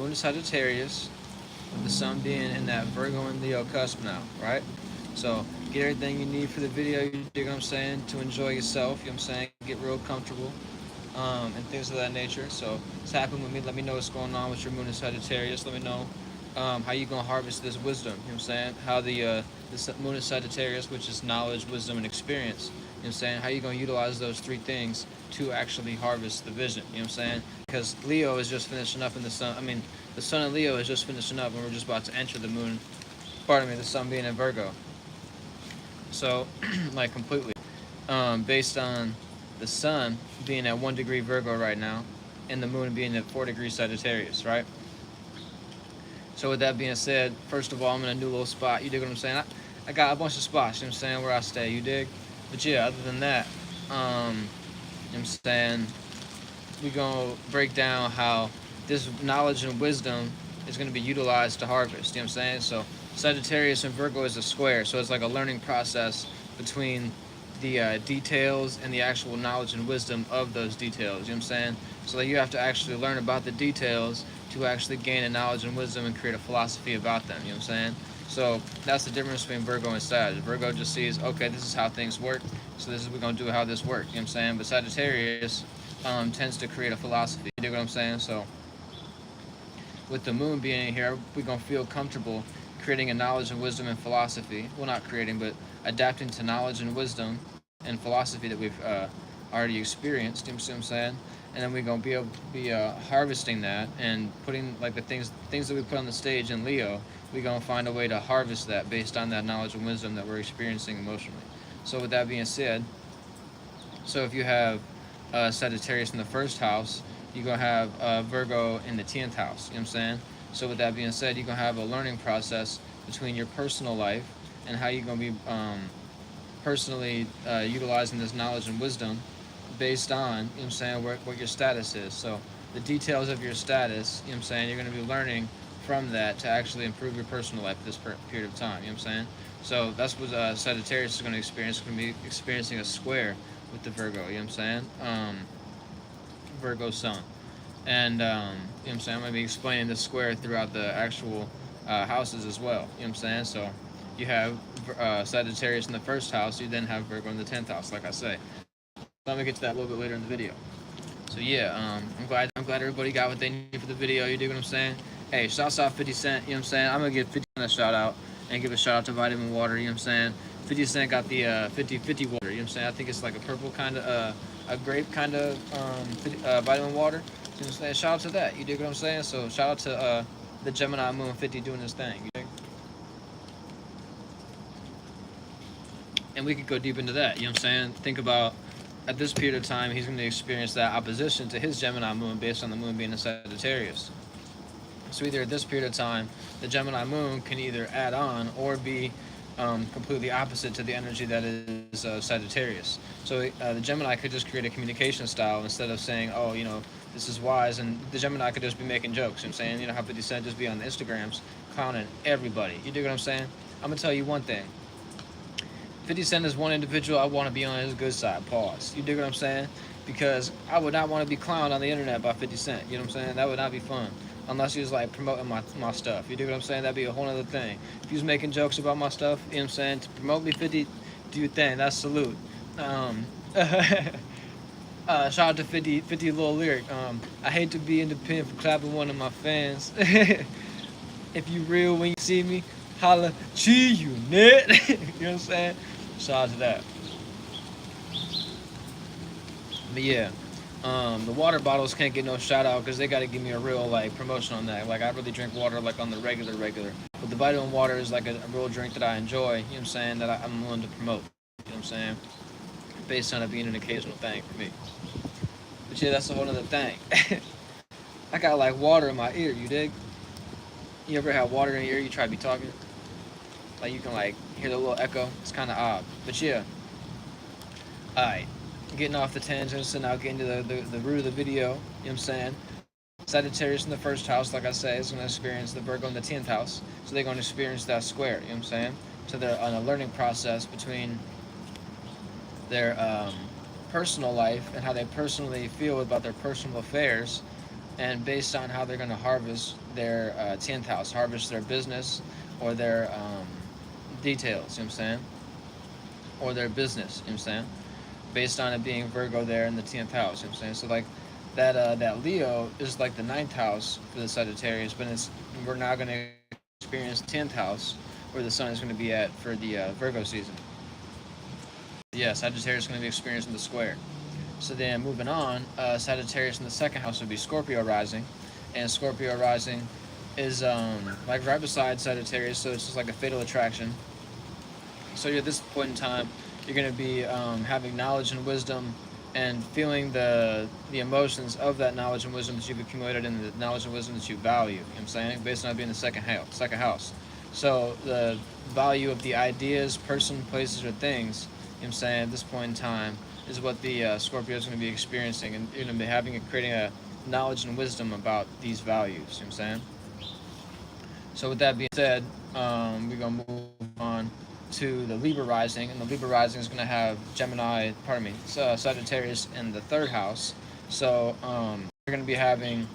moon is Sagittarius, with the sun being in that Virgo and Leo cusp now, right? So get everything you need for the video, you dig what I'm saying, to enjoy yourself, you know what I'm saying, get real comfortable, and things of that nature. So it's happening with me. Let me know what's going on with your moon in Sagittarius. Let me know how you gonna harvest this wisdom. You know what I'm saying? How the moon in Sagittarius, which is knowledge, wisdom, and experience. You know what I'm saying? How you gonna utilize those three things to actually harvest the vision? You know what I'm saying? Because Leo is just finishing up in the sun. I mean, the sun in Leo is just finishing up, and we're just about to enter the moon. Pardon me, the sun being in Virgo. So, like completely, based on the sun being at 1 degree Virgo right now, and the moon being at 4 degrees Sagittarius, right? So with that being said, first of all, I'm in a new little spot. You dig what I'm saying? I got a bunch of spots, you know what I'm saying, where I stay. You dig? But yeah, other than that, you know what I'm saying, we gonna break down how this knowledge and wisdom is gonna be utilized to harvest. You know what I'm saying? So Sagittarius and Virgo is a square, so it's like a learning process between the details and the actual knowledge and wisdom of those details. You know what I'm saying? So that you have to actually learn about the details to actually gain a knowledge and wisdom and create a philosophy about them. You know what I'm saying? So that's the difference between Virgo and Sag. Virgo just sees, okay, this is how things work, so this is we're gonna do how this works. You know what I'm saying? But Sagittarius tends to create a philosophy. You know what I'm saying? So with the moon being in here, we're gonna feel comfortable creating a knowledge and wisdom and philosophy. Well, not creating, but adapting to knowledge and wisdom and philosophy that we've already experienced. You know what I'm saying? And then we're gonna be able to be harvesting that and putting like the things that we put on the stage in Leo. We're gonna find a way to harvest that based on that knowledge and wisdom that we're experiencing emotionally. So with that being said, so if you have Sagittarius in the first house, you're going to have Virgo in the 10th house. You know what I'm saying? So with that being said, you're going to have a learning process between your personal life and how you're going to be personally utilizing this knowledge and wisdom based on, you know what I'm saying, what your status is. So the details of your status, you know what I'm saying, you're going to be learning from that to actually improve your personal life this period of time. You know what I'm saying? So that's what Sagittarius is going to experience. It's going to be experiencing a square with the Virgo, you know what I'm saying? Virgo sun. And, you know what I'm saying? I'm going to be explaining the square throughout the actual houses as well, you know what I'm saying? So you have Sagittarius in the first house, you then have Virgo in the 10th house, like I say. Let me get to that a little bit later in the video. So yeah, I'm glad everybody got what they need for the video, you dig what I'm saying? Hey, shouts out 50 Cent, you know what I'm saying? I'm going to give 50 Cent a shout out and give a shout out to Vitamin Water, you know what I'm saying? 50 Cent got the 50-50 water, you know what I'm saying? I think it's like a purple kind of, a grape kind of vitamin water. You know what I'm saying? Shout out to that, you dig what I'm saying? So shout out to the Gemini Moon 50 doing his thing, you dig? And we could go deep into that, you know what I'm saying? Think about, at this period of time, he's going to experience that opposition to his Gemini Moon based on the Moon being in Sagittarius. So either at this period of time, the Gemini Moon can either add on or be completely opposite to the energy that is Sagittarius. So the Gemini could just create a communication style instead of saying, oh, you know, this is wise, and the Gemini could just be making jokes. You know what I'm saying? You know how 50 Cent just be on the Instagrams clowning everybody. You dig what I'm saying? I'm going to tell you one thing. 50 Cent is one individual I want to be on his good side. Pause. You dig what I'm saying? Because I would not want to be clowned on the internet by 50 Cent. You know what I'm saying? That would not be fun. Unless he was like promoting my stuff. You dig what I'm saying? That'd be a whole other thing. If he was making jokes about my stuff, you know what I'm saying? To promote me, 50, do your thing. That's salute. Shout out to 50 little lyric. I hate to be independent for clapping one of my fans. If you real when you see me, holla, gee, you net. You know what I'm saying? Shout out to that. But yeah, the water bottles can't get no shout out because they got to give me a real like promotion on that. Like I really drink water like on the regular. But the vitamin water is like a real drink that I enjoy. You know what I'm saying? That I'm willing to promote. You know what I'm saying? Based on it being an occasional thing for me. But yeah, that's a whole other thing. I got like water in my ear. You dig? You ever have water in your ear? You try to be talking. Like you can like hear the little echo. It's kind of odd. But yeah. Alright. Getting off the tangent, so now getting to the root of the video. You know what I'm saying? Sagittarius in the first house, like I said, is going to experience the Virgo in the 10th house. So they're going to experience that square. You know what I'm saying? So they're on a learning process between their personal life and how they personally feel about their personal affairs and based on how they're going to harvest their 10th house, harvest their business or their details, you know what I'm saying? Or their business, you know what I'm saying? Based on it being Virgo there in the 10th house, you know what I'm saying? So like that Leo is like the ninth house for the Sagittarius, but we're now going to experience 10th house where the sun is going to be at for the Virgo season. Yeah, Sagittarius is going to be experiencing the square. So then moving on, Sagittarius in the second house would be Scorpio rising, and Scorpio rising is like right beside Sagittarius, so it's just like a fatal attraction. So at this point in time, you're going to be having knowledge and wisdom, and feeling the emotions of that knowledge and wisdom that you've accumulated, and the knowledge and wisdom that you value. You know what I'm saying, based on it being the second house. Second house. So the value of the ideas, person, places, or things. You know what I'm saying, at this point in time is what the Scorpio is going to be experiencing, and you're going to be creating a knowledge and wisdom about these values. You know what I'm saying. So with that being said, we're going to move on to the Libra rising, and the Libra rising is going to have Sagittarius in the third house. So we're going to be having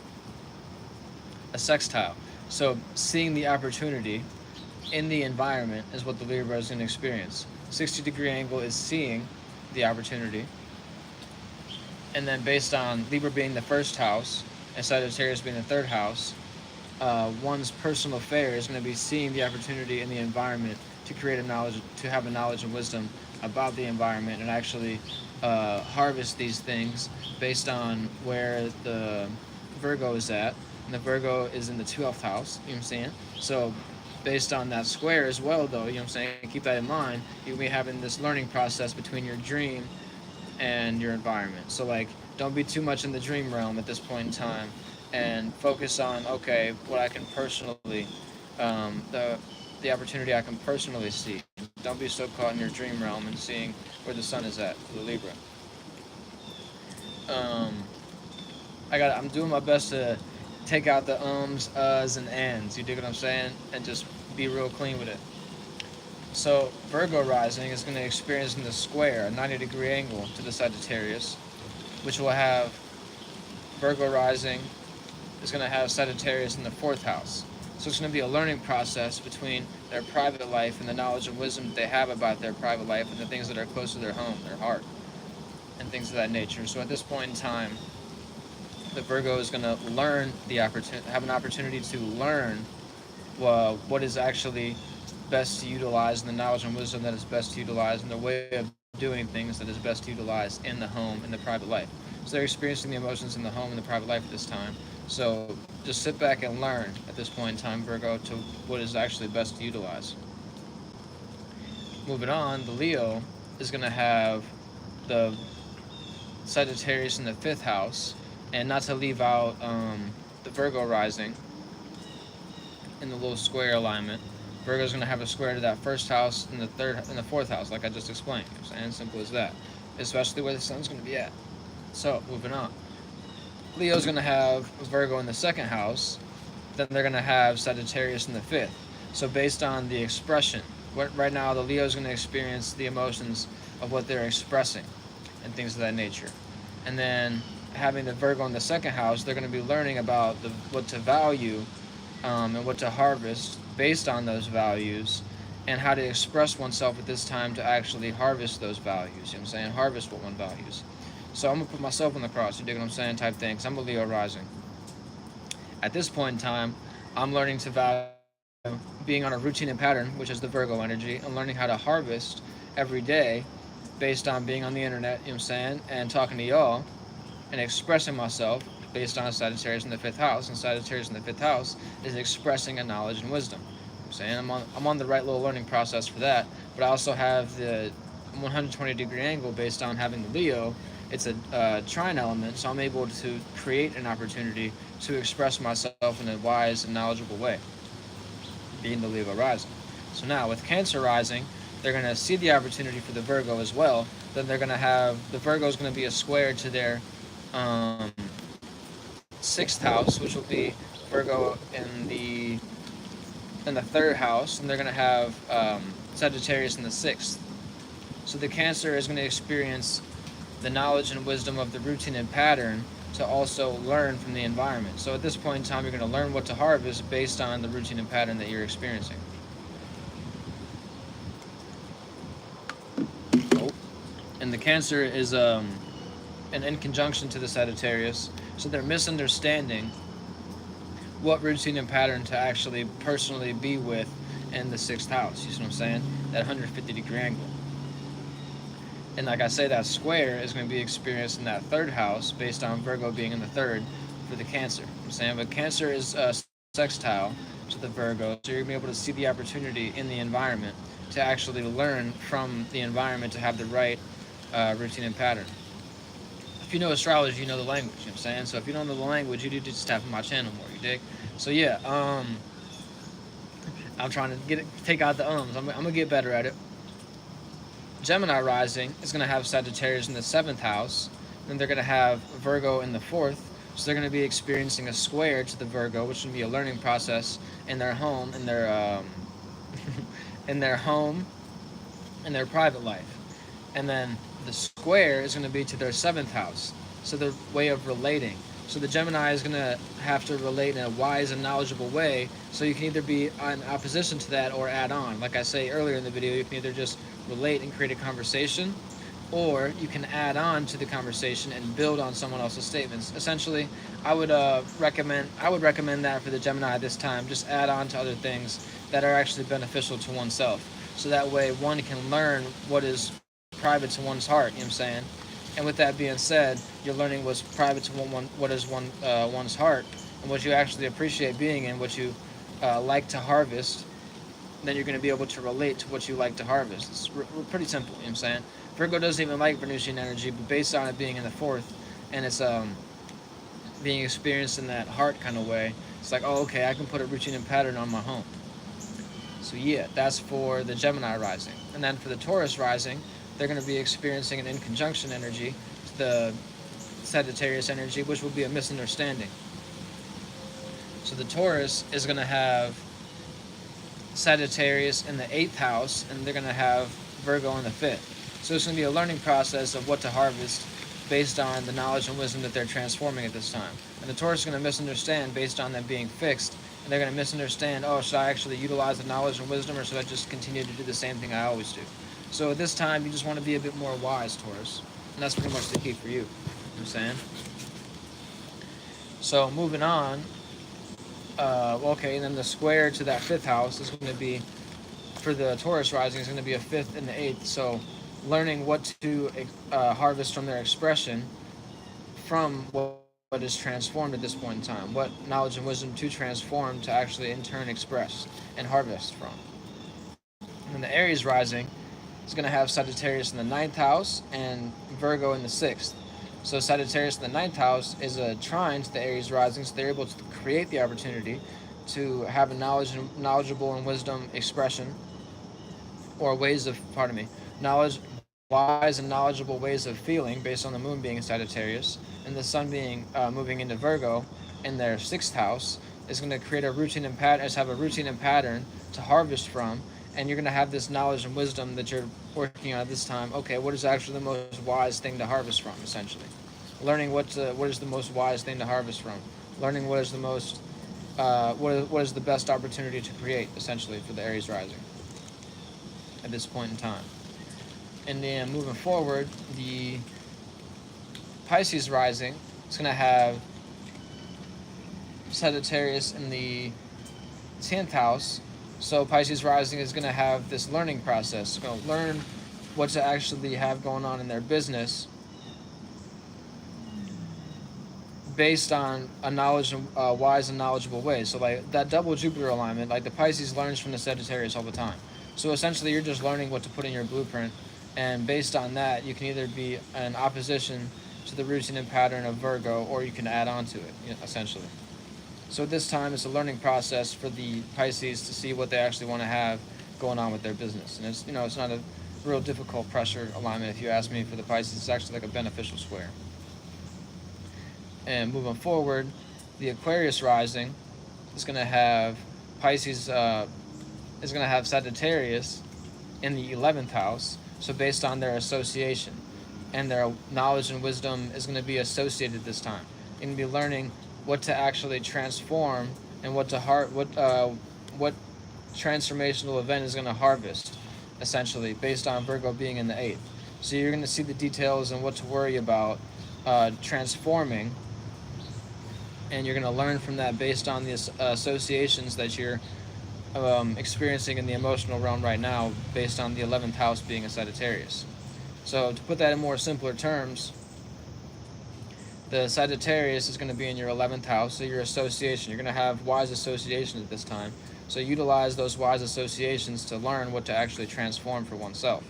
a sextile. So seeing the opportunity in the environment is what the Libra is going to experience. 60-degree angle is seeing the opportunity, and then based on Libra being the first house and Sagittarius being the third house, one's personal affair is going to be seeing the opportunity in the environment to have a knowledge and wisdom about the environment, and actually harvest these things based on where the Virgo is at. And the Virgo is in the 12th house, you know what I'm saying? So based on that square as well, though, you know what I'm saying, keep that in mind, you'll be having this learning process between your dream and your environment. So like, don't be too much in the dream realm at this point in time, and focus on, okay, what I can personally, the opportunity I can personally see. Don't be so caught in your dream realm and seeing where the sun is at for the Libra. I'm doing my best to take out the ums, uhs, and ands. You dig what I'm saying? And just be real clean with it. So Virgo rising is going to experience in the square a 90-degree angle to the Sagittarius, which will have Virgo rising is going to have Sagittarius in the fourth house. So it's going to be a learning process between their private life and the knowledge and wisdom that they have about their private life and the things that are close to their home, their heart, and things of that nature. So at this point in time, the Virgo is going to have an opportunity to learn what is actually best to utilize, and the knowledge and wisdom that is best to utilize, and the way of doing things that is best to utilize in the home, in the private life. So they're experiencing the emotions in the home and the private life at this time. So just sit back and learn at this point in time, Virgo, to what is actually best to utilize. Moving on, the Leo is going to have the Sagittarius in the fifth house, and not to leave out the Virgo rising in the little square alignment. Virgo's going to have a square to that first house and the fourth house, like I just explained. And simple as that, especially where the sun's going to be at. So moving on, Leo's going to have Virgo in the second house, then they're going to have Sagittarius in the fifth. So based on the expression, right now the Leo's going to experience the emotions of what they're expressing and things of that nature. And then having the Virgo in the second house, they're going to be learning about what to value and what to harvest based on those values, and how to express oneself at this time to actually harvest those values. You know what I'm saying? Harvest what one values. So I'm going to put myself on the cross, you dig what I'm saying, type thing, because I'm a Leo rising. At this point in time, I'm learning to value being on a routine and pattern, which is the Virgo energy, and learning how to harvest every day based on being on the internet, you know what I'm saying, and talking to y'all, and expressing myself based on Sagittarius in the fifth house. And Sagittarius in the fifth house is expressing a knowledge and wisdom. I'm saying I'm on the right little learning process for that, but I also have the 120-degree angle based on having the Leo. It's a trine element, so I'm able to create an opportunity to express myself in a wise and knowledgeable way, being the Leo rising. So now with Cancer rising, they're going to see the opportunity for the Virgo as well. Then they're going to have the Virgo is going to be a square to their sixth house, which will be Virgo in the third house, and they're going to have Sagittarius in the sixth. So the Cancer is going to experience the knowledge and wisdom of the routine and pattern to also learn from the environment. So at this point in time, you're going to learn what to harvest based on the routine and pattern that you're experiencing. Oh. And the Cancer is and in conjunction to the Sagittarius, so they're misunderstanding what routine and pattern to actually personally be with in the 6th house. You see what I'm saying? That 150-degree angle. And like I say, that square is going to be experienced in that 3rd house based on Virgo being in the 3rd for the Cancer. I'm saying, but Cancer is sextile to the Virgo, so you're going to be able to see the opportunity in the environment to actually learn from the environment to have the right routine and pattern. If you know astrology, you know the language, you know what I'm saying? So if you don't know the language, you need to just tap on my channel more, you dig? So yeah, I'm trying to take out the ums. I'm gonna get better at it. Gemini rising is gonna have Sagittarius in the 7th house. Then they're gonna have Virgo in the 4th. So they're gonna be experiencing a square to the Virgo, which will be a learning process in their home, in their in their home, in their private life. And then the square is going to be to their 7th house, so their way of relating. So the Gemini is going to have to relate in a wise and knowledgeable way, so you can either be in opposition to that or add on. Like I say earlier in the video, you can either just relate and create a conversation, or you can add on to the conversation and build on someone else's statements. Essentially, I would recommend that for the Gemini this time. Just add on to other things that are actually beneficial to oneself, so that way one can learn what is private to one's heart, you know what I'm saying? And with that being said, you're learning what's private to one's heart, and what you actually appreciate being in, what you like to harvest. Then you're going to be able to relate to what you like to harvest. It's pretty simple, you know what I'm saying? Virgo doesn't even like Venusian energy, but based on it being in the 4th, and it's being experienced in that heart kind of way, it's like, oh, okay, I can put a routine and pattern on my home. So yeah, that's for the Gemini rising. And then for the Taurus rising, they're going to be experiencing an in conjunction energy to the Sagittarius energy, which will be a misunderstanding. So the Taurus is going to have Sagittarius in the 8th house, and they're going to have Virgo in the 5th. So it's going to be a learning process of what to harvest based on the knowledge and wisdom that they're transforming at this time. And the Taurus is going to misunderstand based on them being fixed, and they're going to misunderstand, oh, should I actually utilize the knowledge and wisdom, or should I just continue to do the same thing I always do? So at this time, you just want to be a bit more wise, Taurus. And that's pretty much the key for you. You know what I'm saying? So moving on, okay, and then the square to that 5th house is going to be, for the Taurus rising, is going to be a 5th and the 8th. So learning what to harvest from their expression from what is transformed at this point in time. What knowledge and wisdom to transform to actually in turn express and harvest from. And then the Aries rising is going to have Sagittarius in the 9th house and Virgo in the 6th. So Sagittarius in the 9th house is a trine to the Aries rising, so they're able to create the opportunity to have a knowledgeable and wisdom expression, or wise and knowledgeable ways of feeling based on the moon being in Sagittarius, and the sun being moving into Virgo in their 6th house is going to create a routine and pattern to harvest from. And you're going to have this knowledge and wisdom that you're working on at this time. Okay, what is actually the most wise thing to harvest from, essentially? Learning what is the most wise thing to harvest from. Learning what is the most, what is the best opportunity to create, essentially, for the Aries rising at this point in time. And then moving forward, the Pisces rising is going to have Sagittarius in the 10th house. So Pisces rising is going to have this learning process. It's going to learn what to actually have going on in their business based on a wise and knowledgeable way. So like that double Jupiter alignment, like the Pisces learns from the Sagittarius all the time. So essentially you're just learning what to put in your blueprint, and based on that you can either be in opposition to the routine and pattern of Virgo, or you can add on to it, essentially. So at this time, it's a learning process for the Pisces to see what they actually want to have going on with their business. And it's, it's not a real difficult pressure alignment, if you ask me, for the Pisces. It's actually like a beneficial square. And moving forward, the Aquarius rising is going to have Pisces, is going to have Sagittarius in the 11th house. So based on their association, and their knowledge and wisdom is going to be associated this time. You're going to be learning what to actually transform and what what transformational event is going to harvest, essentially, based on Virgo being in the 8th. So you're going to see the details and what to worry about transforming, and you're going to learn from that based on the associations that you're experiencing in the emotional realm right now, based on the 11th house being a Sagittarius. So to put that in more simpler terms, the Sagittarius is going to be in your 11th house, so your association. You're going to have wise associations at this time. So utilize those wise associations to learn what to actually transform for oneself.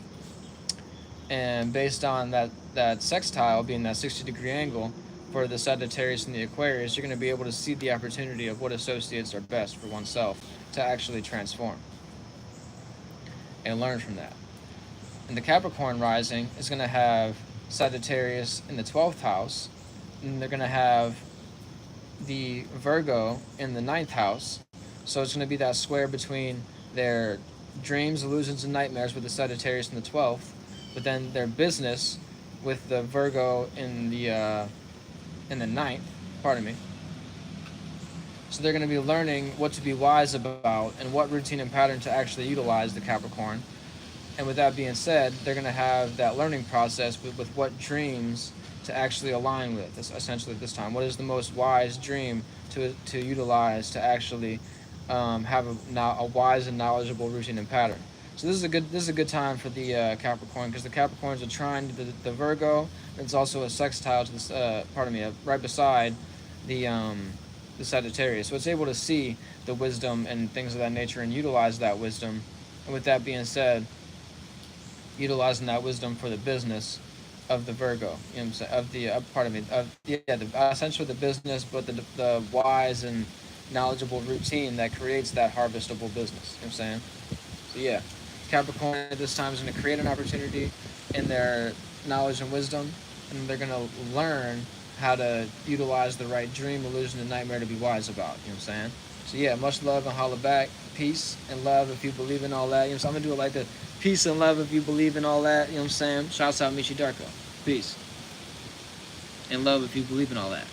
And based on that sextile being that 60-degree angle for the Sagittarius and the Aquarius, you're going to be able to see the opportunity of what associates are best for oneself to actually transform and learn from that. And the Capricorn rising is going to have Sagittarius in the 12th house, and they're going to have the Virgo in the 9th house. So it's going to be that square between their dreams, illusions, and nightmares with the Sagittarius in the 12th, but then their business with the Virgo in the 9th. Pardon me. So they're going to be learning what to be wise about and what routine and pattern to actually utilize the Capricorn. And with that being said, they're going to have that learning process with what dreams to actually align with, essentially, at this time. What is the most wise dream to utilize to actually have a wise and knowledgeable routine and pattern. So this is a good time for the Capricorn, because the Capricorns are trying the Virgo. And it's also a sextile to this, right beside the Sagittarius. So it's able to see the wisdom and things of that nature and utilize that wisdom. And with that being said, utilizing that wisdom for the business of the Virgo, you know what I'm saying, essentially the business, but the wise and knowledgeable routine that creates that harvestable business, you know what I'm saying? So yeah, Capricorn at this time is going to create an opportunity in their knowledge and wisdom, and they're going to learn how to utilize the right dream, illusion, and nightmare to be wise about, you know what I'm saying? So yeah, much love and holla back. Peace and love if you believe in all that. You know, so I'm going to do it like this. Peace and love if you believe in all that. You know what I'm saying? Shouts out Michi Darko. Peace. And love if you believe in all that.